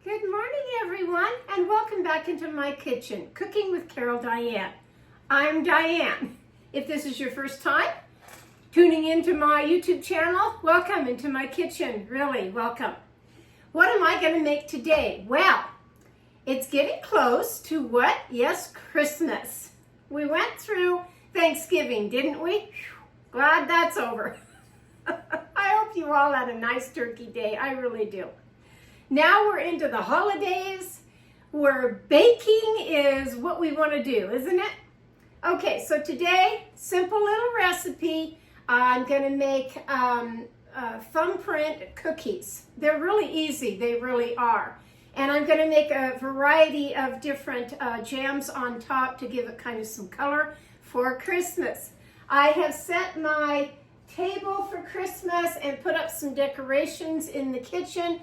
Good morning, everyone, and welcome back into my kitchen, Cooking with Carol Diane. I'm Diane. If this is your first time tuning into my YouTube channel, welcome into my kitchen. Really, welcome. What am I going to make today? Well, it's getting close to what? Yes, Christmas. We went through Thanksgiving, didn't we? Glad that's over. I hope you all had a nice turkey day. I really do. Now we're into the holidays, where baking is what we want to do, isn't it? Okay, so today, simple little recipe. I'm going to make thumbprint cookies. They're really easy, they really are. And I'm going to make a variety of different jams on top to give it kind of some color for Christmas. I have set my table for Christmas and put up some decorations in the kitchen.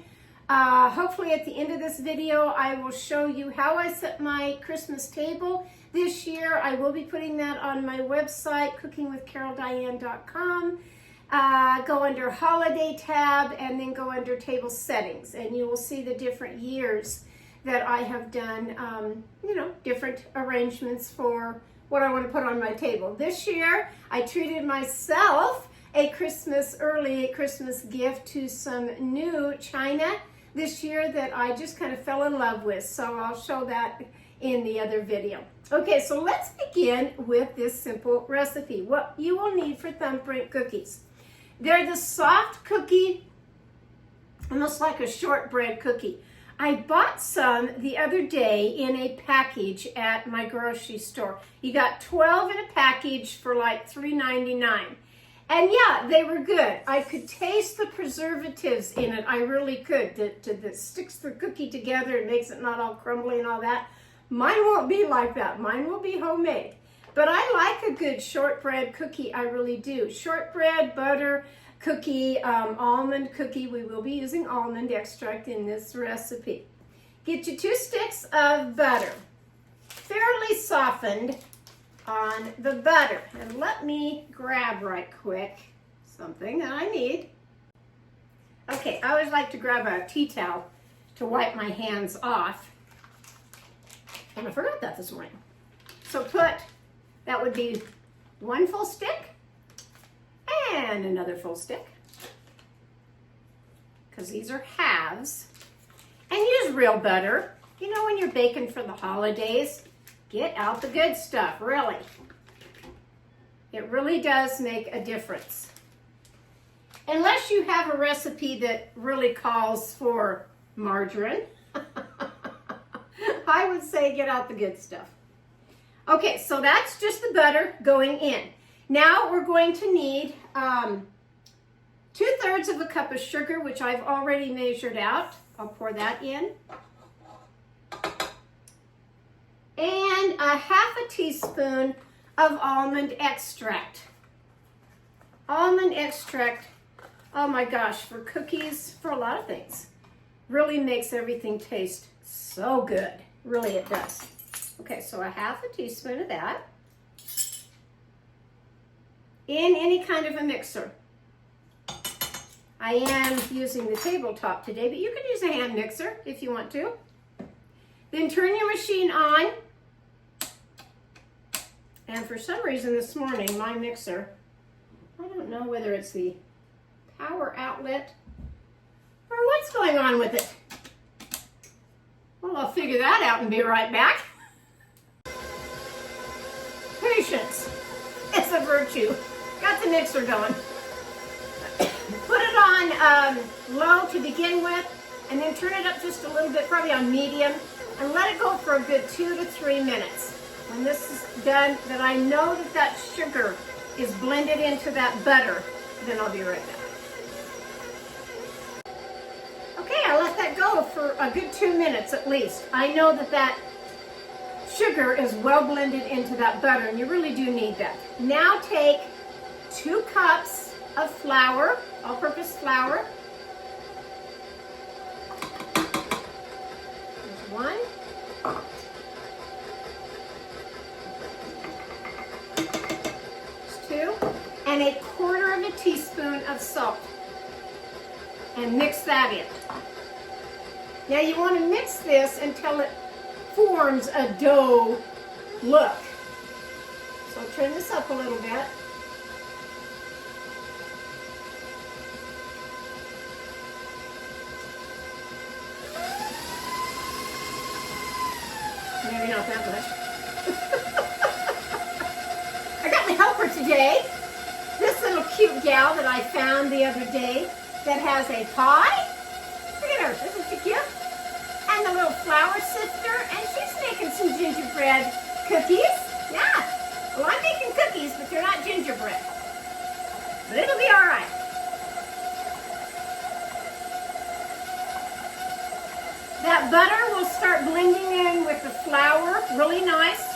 Hopefully at the end of this video, I will show you how I set my Christmas table this year. I will be putting that on my website, cookingwithcaroldiane.com. Go under Holiday tab and then go under Table Settings, and you will see the different years that I have done, different arrangements for what I want to put on my table. This year, I treated myself a Christmas gift to some new china this year that I just kind of fell in love with. So I'll show that in the other video. Okay, so let's begin with this simple recipe. What you will need for thumbprint cookies. They're the soft cookie, almost like a shortbread cookie. I bought some the other day in a package at my grocery store. You got 12 in a package for like $3.99. And yeah, they were good. I could taste the preservatives in it. I really could. That sticks the cookie together and makes it not all crumbly and all that. Mine won't be like that. Mine will be homemade. But I like a good shortbread cookie. I really do. Shortbread, butter, cookie, almond cookie. We will be using almond extract in this recipe. Get you 2 sticks of butter, fairly softened on the butter. And let me grab right quick something that I need. Okay, I always like to grab a tea towel to wipe my hands off. And I forgot that this morning. So that would be 1 full stick and another full stick, because these are halves. And use real butter. You know, when you're baking for the holidays, get out the good stuff, really. It really does make a difference. Unless you have a recipe that really calls for margarine, I would say get out the good stuff. Okay, so that's just the butter going in. Now we're going to need 2/3 of a cup of sugar, which I've already measured out. I'll pour that in. And a 1/2 teaspoon of almond extract. Almond extract, oh my gosh, for cookies, for a lot of things, really makes everything taste so good. Really, it does. Okay, so a 1/2 teaspoon of that in any kind of a mixer. I am using the tabletop today, but you can use a hand mixer if you want to. Then turn your machine on. And for some reason this morning, my mixer, I don't know whether it's the power outlet or what's going on with it. Well, I'll figure that out and be right back. Patience. It's a virtue. Got the mixer going. Put it on low to begin with, and then turn it up just a little bit, probably on medium, and let it go for a good 2 to 3 minutes. When this is done, that I know that sugar is blended into that butter, then I'll be right back. Okay, I let that go for a good 2 minutes at least. I know that sugar is well blended into that butter, and you really do need that. Now take 2 cups of flour, all-purpose flour. There's 1. There's 2. And 1/4 teaspoon of salt. And mix that in. Now you want to mix this until it forms a dough look. So turn this up a little bit. Maybe not that much. I got my helper today. This little cute gal that I found the other day that has a pie. Look at her, isn't she cute? And the little flour sifter, and she's making some gingerbread cookies. Yeah, well, I'm making cookies, but they're not gingerbread. But it'll be all right. That butter will start blending in with the flour, really nice.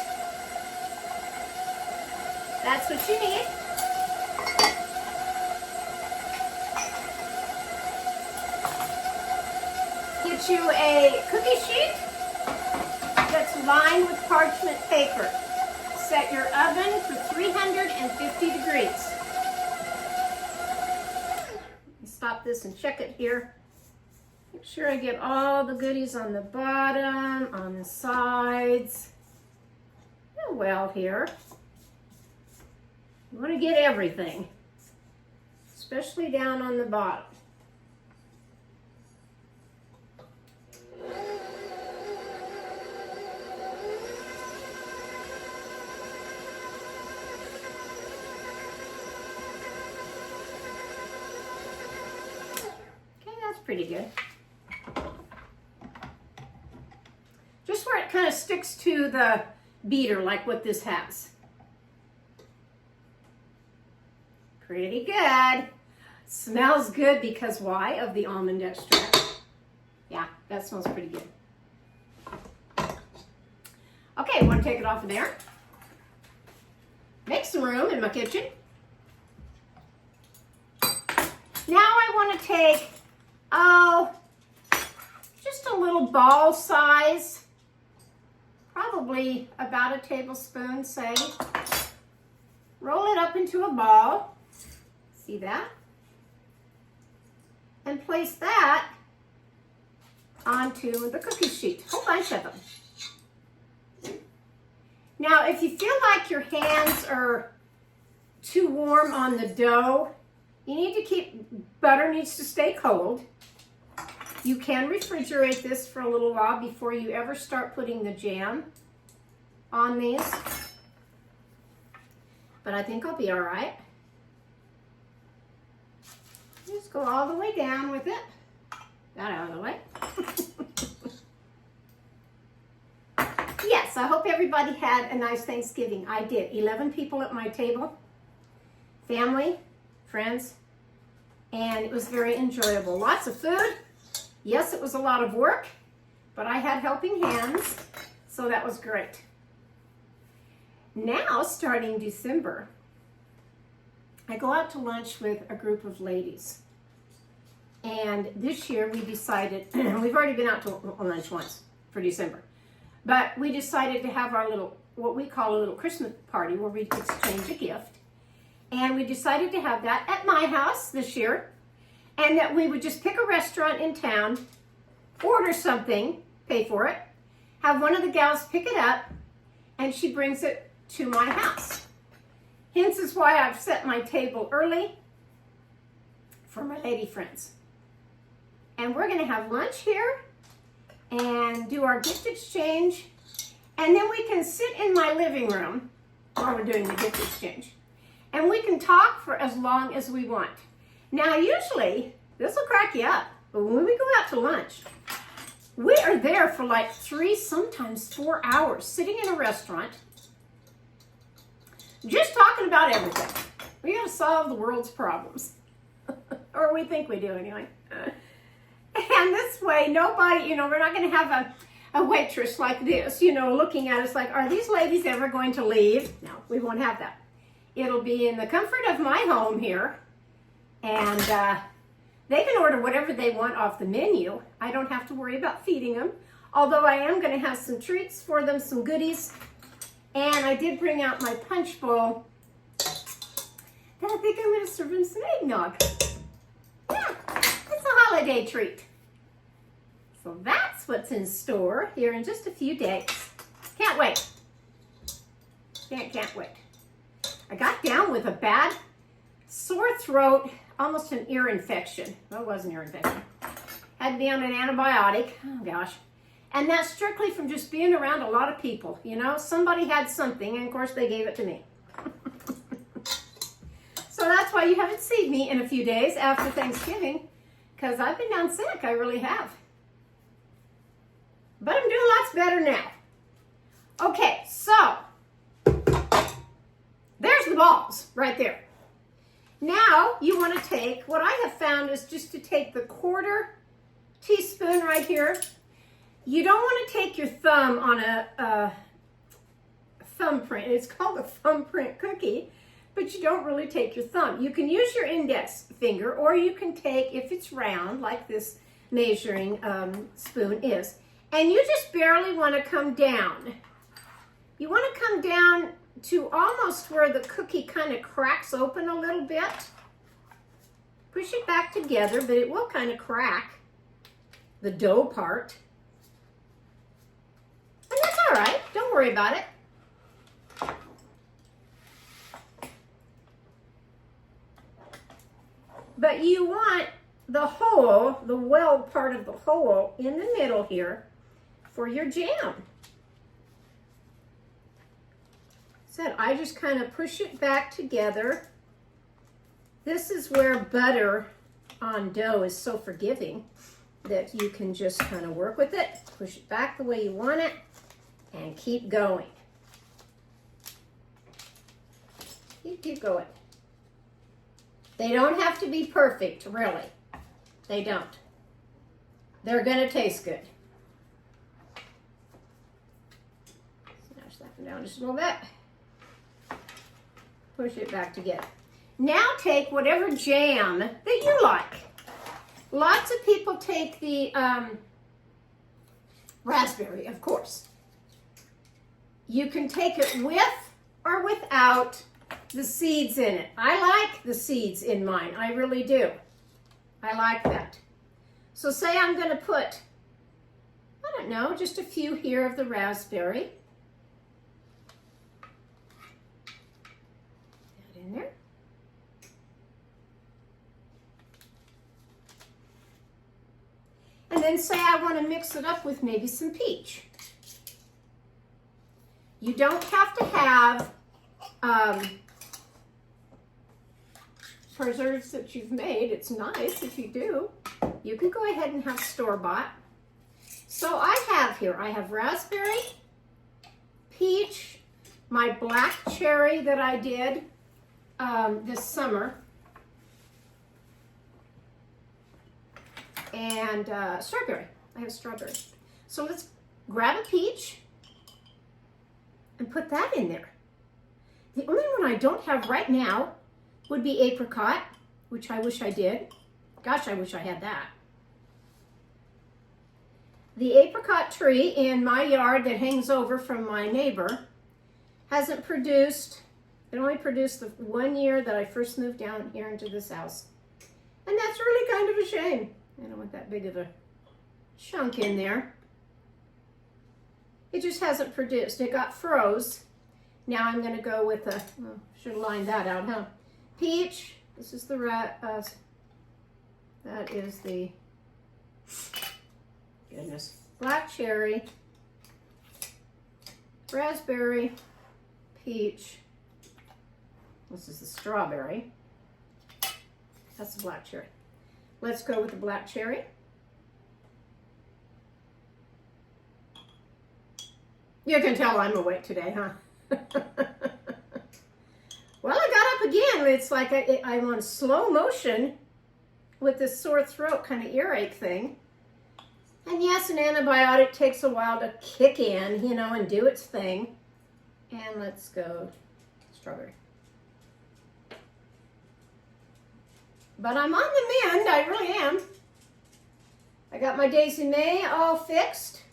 That's what you need. Get you a cookie sheet that's lined with parchment paper. Set your oven for 350 degrees. Stop this and check it here. Make sure I get all the goodies on the bottom, on the sides. Oh, well here. You want to get everything, especially down on the bottom. Okay, that's pretty good. Just where it kind of sticks to the beater, like what this has. Pretty good. Smells good because why? Of the almond extract. Yeah, that smells pretty good. Okay, want to take it off of there. Make some room in my kitchen. Now I want to take, just a little ball size, probably about a tablespoon, say. Roll it up into a ball. See that? And place that onto the cookie sheet. A whole bunch of them. Now, if you feel like your hands are too warm on the dough, you need to keep, butter needs to stay cold. You can refrigerate this for a little while before you ever start putting the jam on these. But I think I'll be all right. Just go all the way down with it. That out of the way. Yes, I hope everybody had a nice Thanksgiving. I did. 11 people at my table. Family, friends, and it was very enjoyable. Lots of food. Yes, it was a lot of work, but I had helping hands, so that was great. Now, starting December, I go out to lunch with a group of ladies. And this year we decided, we've already been out to lunch once for December, but we decided to have our little, what we call a little Christmas party where we exchange a gift. And we decided to have that at my house this year, and that we would just pick a restaurant in town, order something, pay for it, have one of the gals pick it up, and she brings it to my house. Hence is why I've set my table early for my lady friends. And we're going to have lunch here and do our gift exchange. And then we can sit in my living room while we're doing the gift exchange. And we can talk for as long as we want. Now, usually, this will crack you up, but when we go out to lunch, we are there for like 3, sometimes 4 hours, sitting in a restaurant, just talking about everything. We got to solve the world's problems. Or we think we do anyway. And this way, nobody, we're not going to have a waitress like this, looking at us like, are these ladies ever going to leave? No, we won't have that. It'll be in the comfort of my home here. And they can order whatever they want off the menu. I don't have to worry about feeding them. Although I am going to have some treats for them, some goodies. And I did bring out my punch bowl that I think I'm going to serve them some eggnog. Yeah, it's a holiday treat. So that's what's in store here in just a few days. Can't wait. Can't wait. I got down with a bad sore throat, almost an ear infection. Well, it was an ear infection. Had to be on an antibiotic. Oh, gosh. And that's strictly from just being around a lot of people. You know, somebody had something, and of course they gave it to me. So that's why you haven't seen me in a few days after Thanksgiving, because I've been down sick. I really have. But I'm doing lots better now. Okay, so there's the balls right there. Now you want to take, what I have found is just to take the 1/4 teaspoon right here. You don't want to take your thumb on a thumbprint. It's called a thumbprint cookie, but you don't really take your thumb. You can use your index finger, or you can take, if it's round, like this measuring spoon is, and you just barely want to come down. You want to come down to almost where the cookie kind of cracks open a little bit. Push it back together, but it will kind of crack the dough part. And that's all right. Don't worry about it. But you want the hole, the well part of the hole in the middle here for your jam. So I just kind of push it back together. This is where butter on dough is so forgiving that you can just kind of work with it, push it back the way you want it, and keep going. Keep going. They don't have to be perfect, really. They don't. They're going to taste good. Smash that one down just a little bit. Push it back together. Now take whatever jam that you like. Lots of people take the raspberry, of course. You can take it with or without the seeds in it. I like the seeds in mine. I really do. I like that. So say I'm going to put, I don't know, just a few here of the raspberry. That in there. And then say I want to mix it up with maybe some peach. You don't have to have preserves that you've made. It's nice if you do. You can go ahead and have store-bought. So I have raspberry, peach, my black cherry that I did this summer, and strawberry. I have strawberry. So let's grab a peach and put that in there. The only one I don't have right now would be apricot, which I wish I did. Gosh, I wish I had that. The apricot tree in my yard that hangs over from my neighbor hasn't produced, it only produced the 1 year that I first moved down here into this house. And that's really kind of a shame. I don't want that big of a chunk in there. It just hasn't produced. It got froze. Now I'm going to go with a, oh, should have lined that out, huh? Peach. This is the that is the, goodness, black cherry, raspberry, peach. This is the strawberry. That's the black cherry. Let's go with the black cherry. You can tell I'm awake today, huh? Well, I got up again. It's like I'm on slow motion with this sore throat kind of earache thing. And yes, an antibiotic takes a while to kick in, you know, and do its thing. And let's go strawberry. But I'm on the mend. I really am. I got my Daisy May all fixed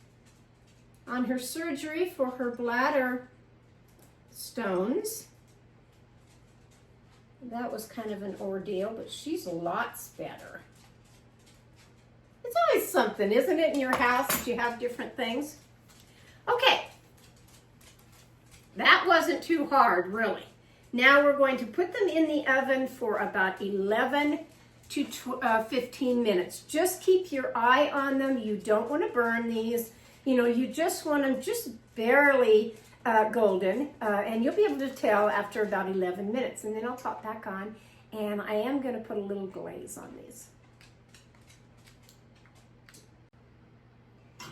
on her surgery for her bladder stones. That was kind of an ordeal, but she's lots better. It's always something, isn't it, in your house that you have different things? Okay. That wasn't too hard, really. Now we're going to put them in the oven for about 11 to 15 minutes. Just keep your eye on them. You don't want to burn these. You know, you just want them just barely golden, and you'll be able to tell after about 11 minutes. And then I'll pop back on, and I am going to put a little glaze on these.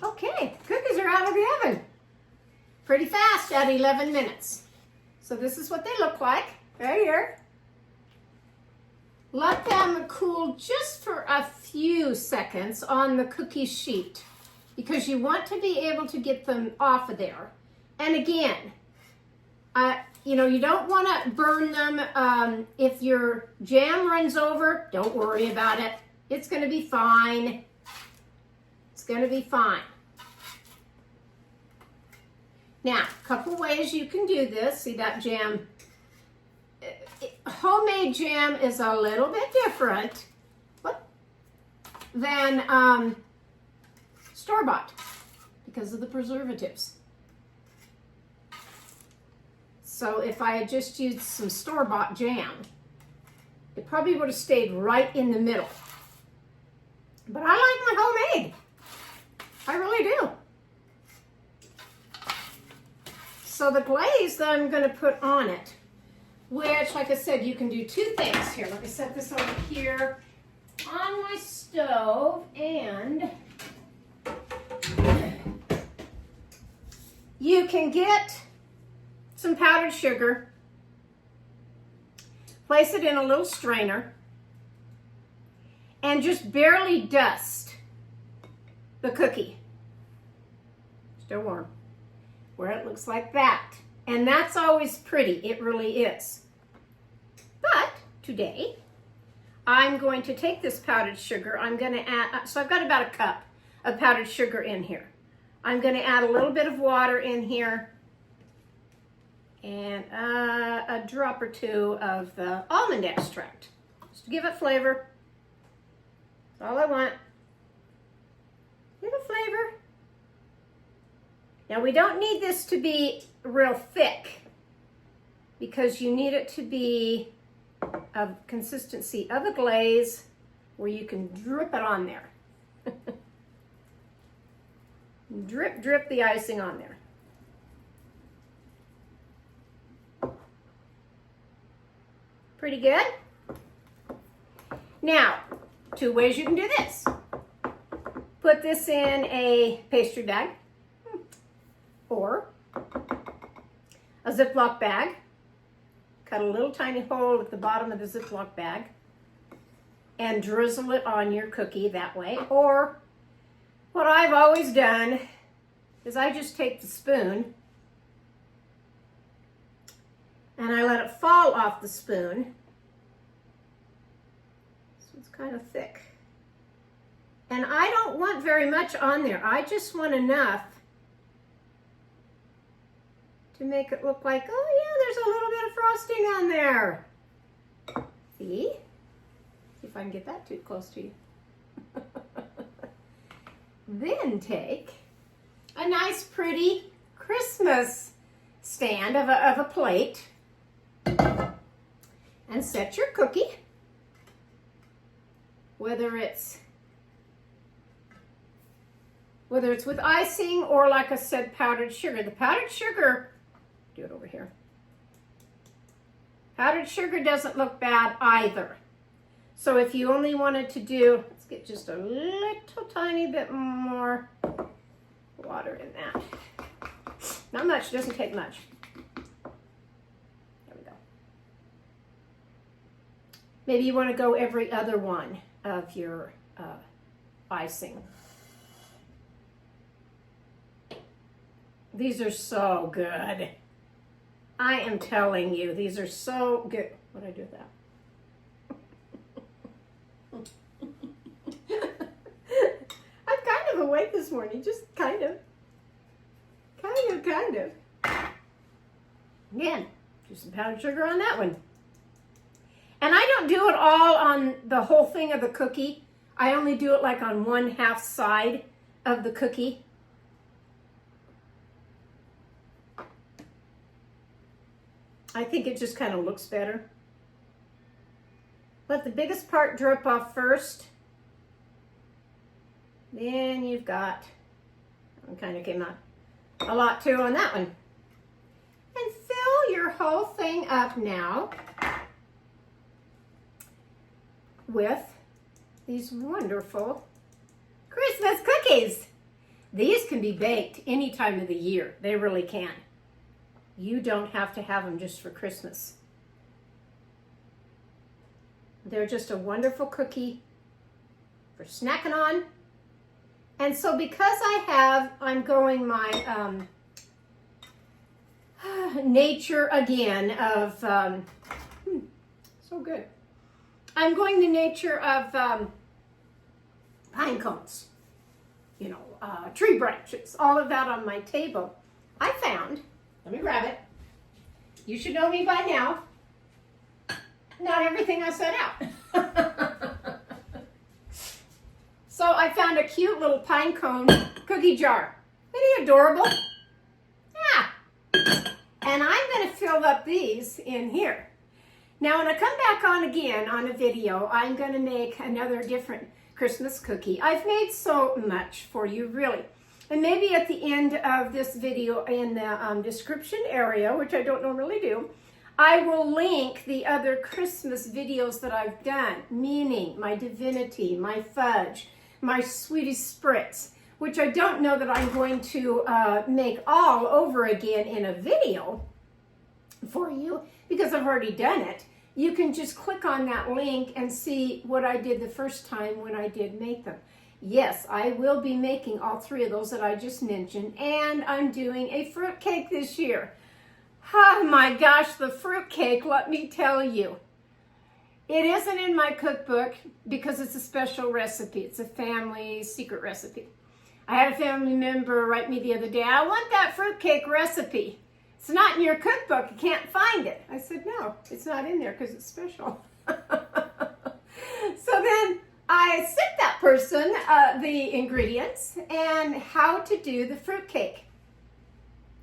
Okay, cookies are out of the oven. Pretty fast at 11 minutes. So this is what they look like right here. Let them cool just for a few seconds on the cookie sheet because you want to be able to get them off of there. And again, you know, you don't want to burn them. If your jam runs over, don't worry about it. It's going to be fine. It's going to be fine. Now, a couple ways you can do this. See that jam? Homemade jam is a little bit different than store-bought because of the preservatives. So if I had just used some store-bought jam, it probably would have stayed right in the middle. But I like my homemade. I really do. So the glaze that I'm going to put on it, which, like I said, you can do two things here. Let me set this over here on my stove, and you can get some powdered sugar, place it in a little strainer, and just barely dust the cookie. Still warm. Where it looks like that. And that's always pretty. It really is. But today, I'm going to take this powdered sugar. I'm going to add, so I've got about a cup of powdered sugar in here. I'm going to add a little bit of water in here and a drop or two of the almond extract. Just to give it flavor. That's all I want. Give it flavor. Now we don't need this to be real thick because you need it to be of consistency of a glaze where you can drip it on there. Drip, drip the icing on there. Pretty good. Now, two ways you can do this. Put this in a pastry bag or a Ziploc bag. Cut a little tiny hole at the bottom of the Ziploc bag and drizzle it on your cookie that way. Or what I've always done is I just take the spoon and I let it fall off the spoon. So it's kind of thick. And I don't want very much on there. I just want enough to make it look like, oh yeah, there's a little bit of frosting on there. See? See if I can get that too close to you. Then take a nice pretty Christmas stand of a plate and set your cookie, whether it's with icing or, like I said, powdered sugar. The powdered sugar, do it over here. Powdered sugar doesn't look bad either. So if you only wanted to do, let's get just a little tiny bit more water in that. Not much, doesn't take much. There we go. Maybe you want to go every other one of your icing. These are so good. I am telling you, these are so good. What did I do with that? I'm kind of awake this morning, just kind of. Again, do some powdered sugar on that one. And I don't do it all on the whole thing of the cookie. I only do it like on 1/2 side of the cookie. I think it just kind of looks better. Let the biggest part drip off first. Then you've got, it kind of came out a lot too on that one. And fill your whole thing up now with these wonderful Christmas cookies. These can be baked any time of the year. They really can. You don't have to have them just for Christmas. They're just a wonderful cookie for snacking on. And so because I'm going my nature again of, so good. I'm going the nature of pine cones, tree branches, all of that on my table. I found, let me grab it. You should know me by now. Not everything I set out. So I found a cute little pine cone cookie jar. Isn't he adorable? Yeah. And I'm going to fill up these in here. Now when I come back on again on a video, I'm going to make another different Christmas cookie. I've made so much for you, really. And maybe at the end of this video in the description area, which I don't normally do, I will link the other Christmas videos that I've done, meaning my divinity, my fudge, my Swedish spritz, which I don't know that I'm going to make all over again in a video for you because I've already done it. You can just click on that link and see what I did the first time when I did make them. Yes, I will be making all 3 of those that I just mentioned, and I'm doing a fruit cake this year. Oh my gosh, the fruit cake, let me tell you. It isn't in my cookbook because it's a special recipe. It's a family secret recipe. I had a family member write me the other day, I want that fruitcake recipe. It's not in your cookbook. You can't find it. I said, no, it's not in there because it's special. So then I sent that person the ingredients and how to do the fruitcake.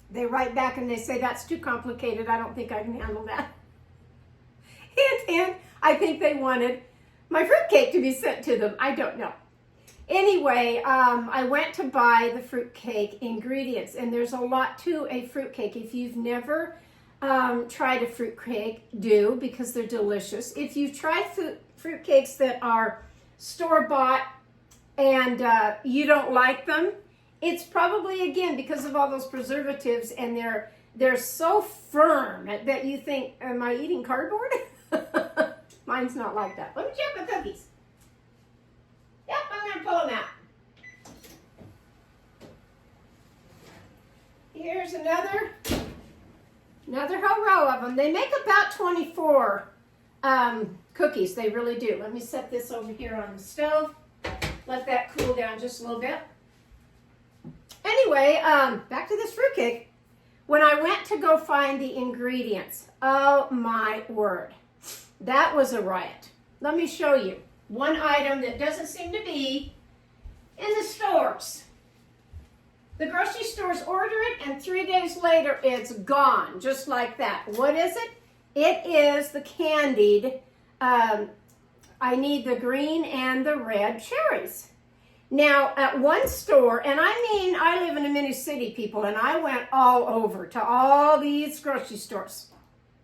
They write back and they say, that's too complicated. I don't think I can handle that. Hint, hint. I think they wanted my fruitcake to be sent to them. I don't know. Anyway, I went to buy the fruitcake ingredients, and there's a lot to a fruitcake. If you've never tried a fruitcake, do, because they're delicious. If you've tried fruitcakes that are store-bought and you don't like them, it's probably, again, because of all those preservatives, and they're so firm that you think, am I eating cardboard? Mine's not like that. Let me check my cookies. Yep, I'm going to pull them out. Here's another whole row of them. They make about 24 cookies. They really do. Let me set this over here on the stove. Let that cool down just a little bit. Anyway, back to this fruitcake. When I went to go find the ingredients, oh my word, that was a riot. Let me show you one item that doesn't seem to be in the stores. The grocery stores order it, and 3 days later, it's gone, just like that. What is it? It is the candied, I need the green and the red cherries. Now, at one store, and I mean, I live in a mini city, people, and I went all over to all these grocery stores.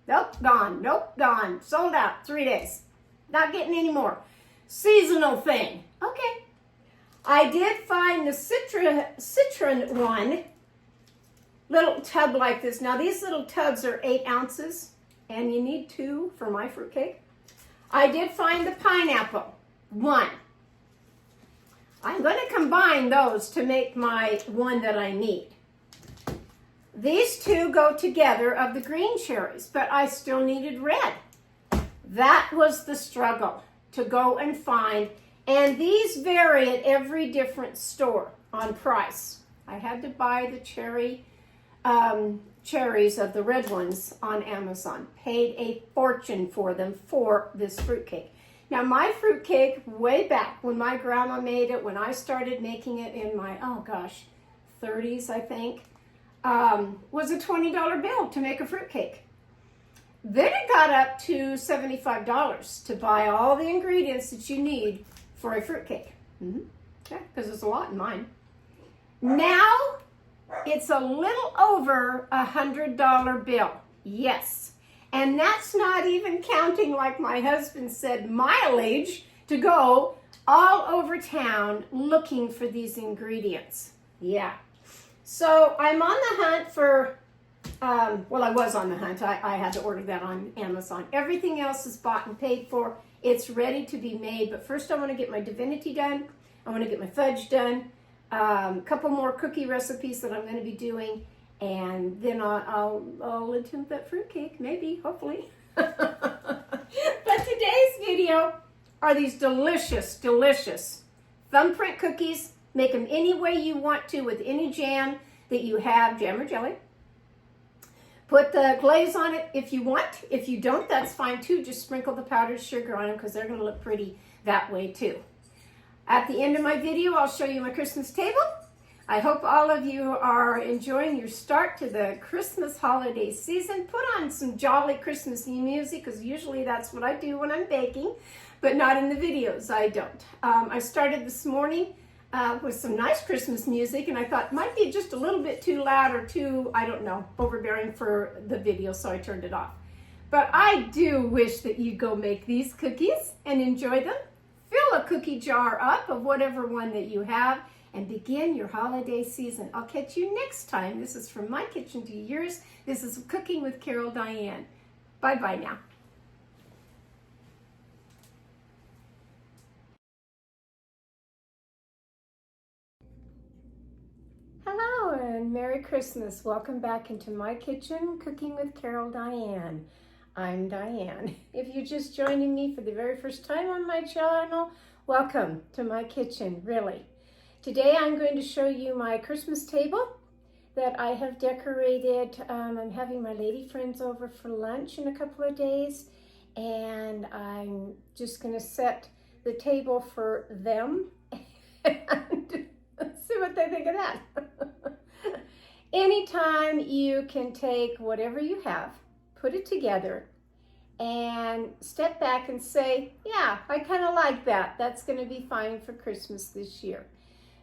Nope, gone. Nope, gone. Sold out. 3 days. Not getting any more. Seasonal thing. Okay. I did find the citron one, little tub like this. Now, these little tubs are 8 ounces, and you need 2 for my fruitcake. I did find the pineapple, 1. I'm going to combine those to make my one that I need. These 2 go together of the green cherries, but I still needed red. That was the struggle to go and find, and these vary at every different store on price. I had to buy the cherries of the red ones on Amazon. Paid a fortune for them for this fruitcake. Now my fruitcake, way back when my grandma made it, when I started making it in my, oh gosh, 30s, I think, was a $20 bill to make a fruitcake. Then it got up to $75 to buy all the ingredients that you need for a fruitcake. Yeah, because there's a lot in mine. Now it's a little over $100 bill. Yes. And that's not even counting, like my husband said, mileage to go all over town looking for these ingredients. Yeah. So I'm on the hunt for, well, I was on the hunt. I had to order that on Amazon. Everything else is bought and paid for. It's ready to be made. But first I want to get my divinity done. I want to get my fudge done. A couple more cookie recipes that I'm going to be doing. And then I'll attempt that fruitcake, maybe, hopefully. But today's video are these delicious, delicious thumbprint cookies. Make them any way you want to with any jam that you have, jam or jelly. Put the glaze on it if you want. If you don't, that's fine too. Just sprinkle the powdered sugar on them because they're going to look pretty that way too. At the end of my video, I'll show you my Christmas table. I hope all of you are enjoying your start to the Christmas holiday season. Put on some jolly Christmassy music, because usually that's what I do when I'm baking, but not in the videos, I don't. I started this morning with some nice Christmas music, and I thought it might be just a little bit too loud or too, I don't know, overbearing for the video, so I turned it off. But I do wish that you'd go make these cookies and enjoy them. Fill a cookie jar up of whatever one that you have, and begin your holiday season. I'll catch you next time. This is from my kitchen to yours. This is Cooking with Carol Diane. Bye-bye now. Hello and Merry Christmas. Welcome back into my kitchen, Cooking with Carol Diane. I'm Diane. If you're just joining me for the very first time on my channel, welcome to my kitchen, really. Today I'm going to show you my Christmas table that I have decorated. I'm having my lady friends over for lunch in a couple of days, and I'm just going to set the table for them and see what they think of that. Anytime you can take whatever you have, put it together, and step back and say, yeah, I kind of like that. That's going to be fine for Christmas this year.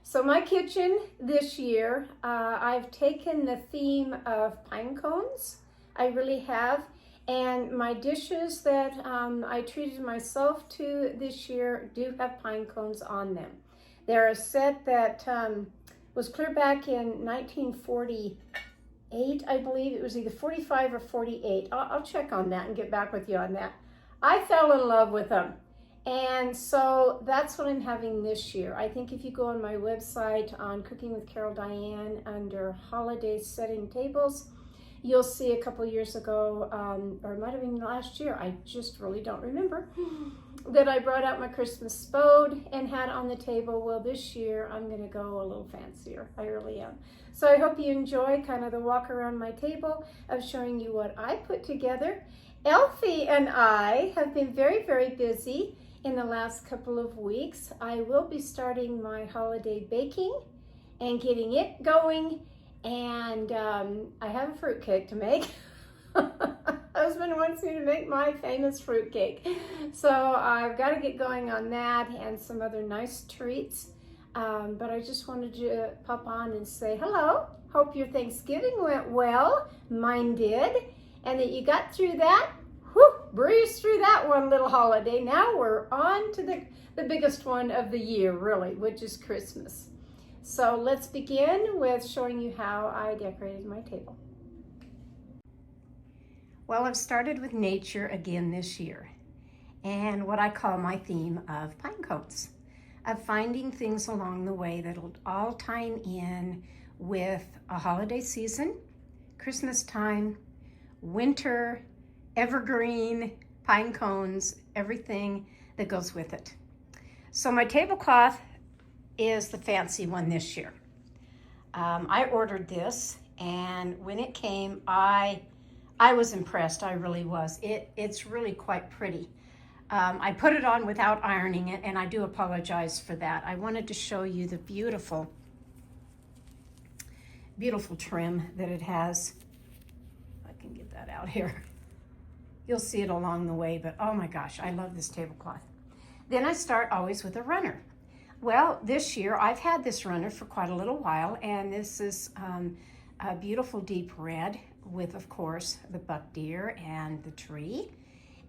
So my kitchen this year, I've taken the theme of pine cones. I really have. And my dishes that I treated myself to this year do have pine cones on them. They're a set that was clear back in 1948, I believe. It was either 45 or 48. I'll check on that and get back with you on that. I fell in love with them. And so that's what I'm having this year. I think if you go on my website on Cooking with Carol Diane under holiday setting tables, you'll see a couple years ago, or it might have been last year, I just really don't remember, that I brought out my Christmas spode and had on the table. Well, this year I'm going to go a little fancier. I really am. So I hope you enjoy kind of the walk around my table of showing you what I put together. Elfie and I have been very, very busy in the last couple of weeks. I will be starting my holiday baking and getting it going, and I have a fruitcake to make. Husband wants me to make my famous fruitcake, so I've got to get going on that and some other nice treats. But I just wanted to pop on and say hello. Hope your Thanksgiving went well. Mine did, and that you got through that. Whew, breezed through that one little holiday. Now we're on to the biggest one of the year, really, which is Christmas. So let's begin with showing you how I decorated my table. Well, I've started with nature again this year, and what I call my theme of pine cones, of finding things along the way that'll all tie in with a holiday season, Christmas time, winter, evergreen, pine cones, everything that goes with it. So my tablecloth is the fancy one this year. I ordered this, and when it came, I was impressed. I really was. It's really quite pretty. I put it on without ironing it, and I do apologize for that. I wanted to show you the beautiful, beautiful trim that it has. If I can get that out here. You'll see it along the way, but oh my gosh, I love this tablecloth. Then I start always with a runner. Well, this year I've had this runner for quite a little while, and this is a beautiful deep red with, of course, the buck deer and the tree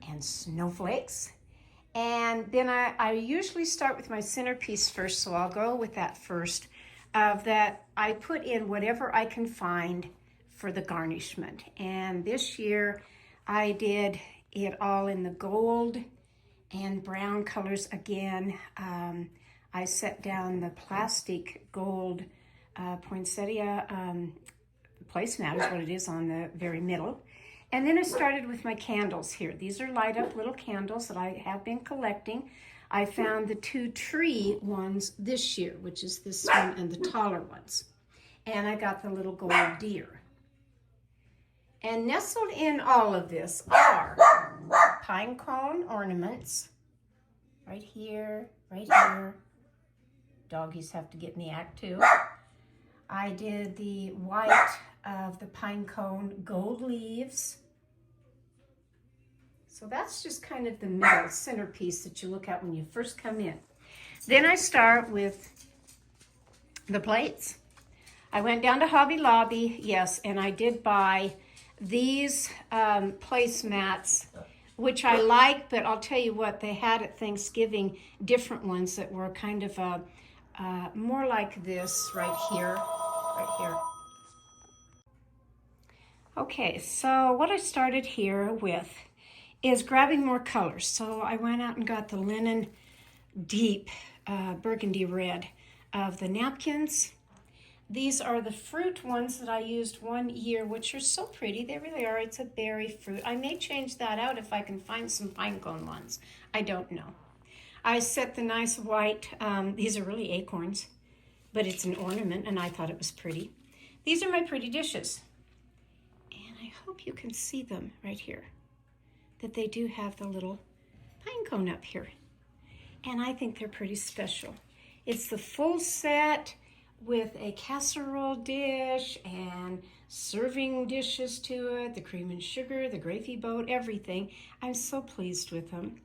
and snowflakes. And then I usually start with my centerpiece first, so I'll go with that first. That I put in whatever I can find for the garnishment. And this year I did it all in the gold and brown colors again. I set down the plastic gold poinsettia placemat is what it is on the very middle. And then I started with my candles here. These are light up little candles that I have been collecting. I found the 2 tree ones this year, which is this one and the taller ones. And I got the little gold deer. And nestled in all of this are pine cone ornaments. Right here, right here. Doggies have to get in the act too. I did the white of the pine cone gold leaves. So that's just kind of the middle centerpiece that you look at when you first come in. Then I start with the plates. I went down to Hobby Lobby, yes, and I did buy these placemats, which I like, but I'll tell you what, they had at Thanksgiving different ones that were kind of more like this right here, right here. Okay, so what I started here with is grabbing more colors. So I went out and got the linen deep burgundy red of the napkins. These are the fruit ones that I used one year, which are so pretty. They really are. It's a berry fruit. I may change that out if I can find some pine cone ones. I don't know. I set the nice white, these are really acorns, but it's an ornament and I thought it was pretty. These are my pretty dishes. And I hope you can see them right here, that they do have the little pine cone up here. And I think they're pretty special. It's the full set with a casserole dish and serving dishes to it, the cream and sugar, the gravy boat, everything. I'm so pleased with them.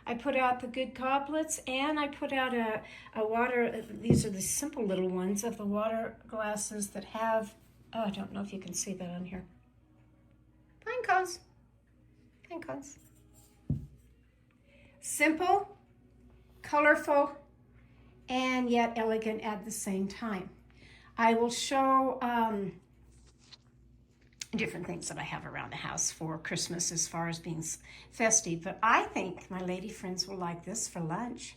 I put out the good goblets, and I put out a water, these are the simple little ones of the water glasses that have, oh, I don't know if you can see that on here. Pine cones. Pine cones. Simple, colorful, and yet elegant at the same time. I will show different things that I have around the house for Christmas as far as being festive, but I think my lady friends will like this for lunch.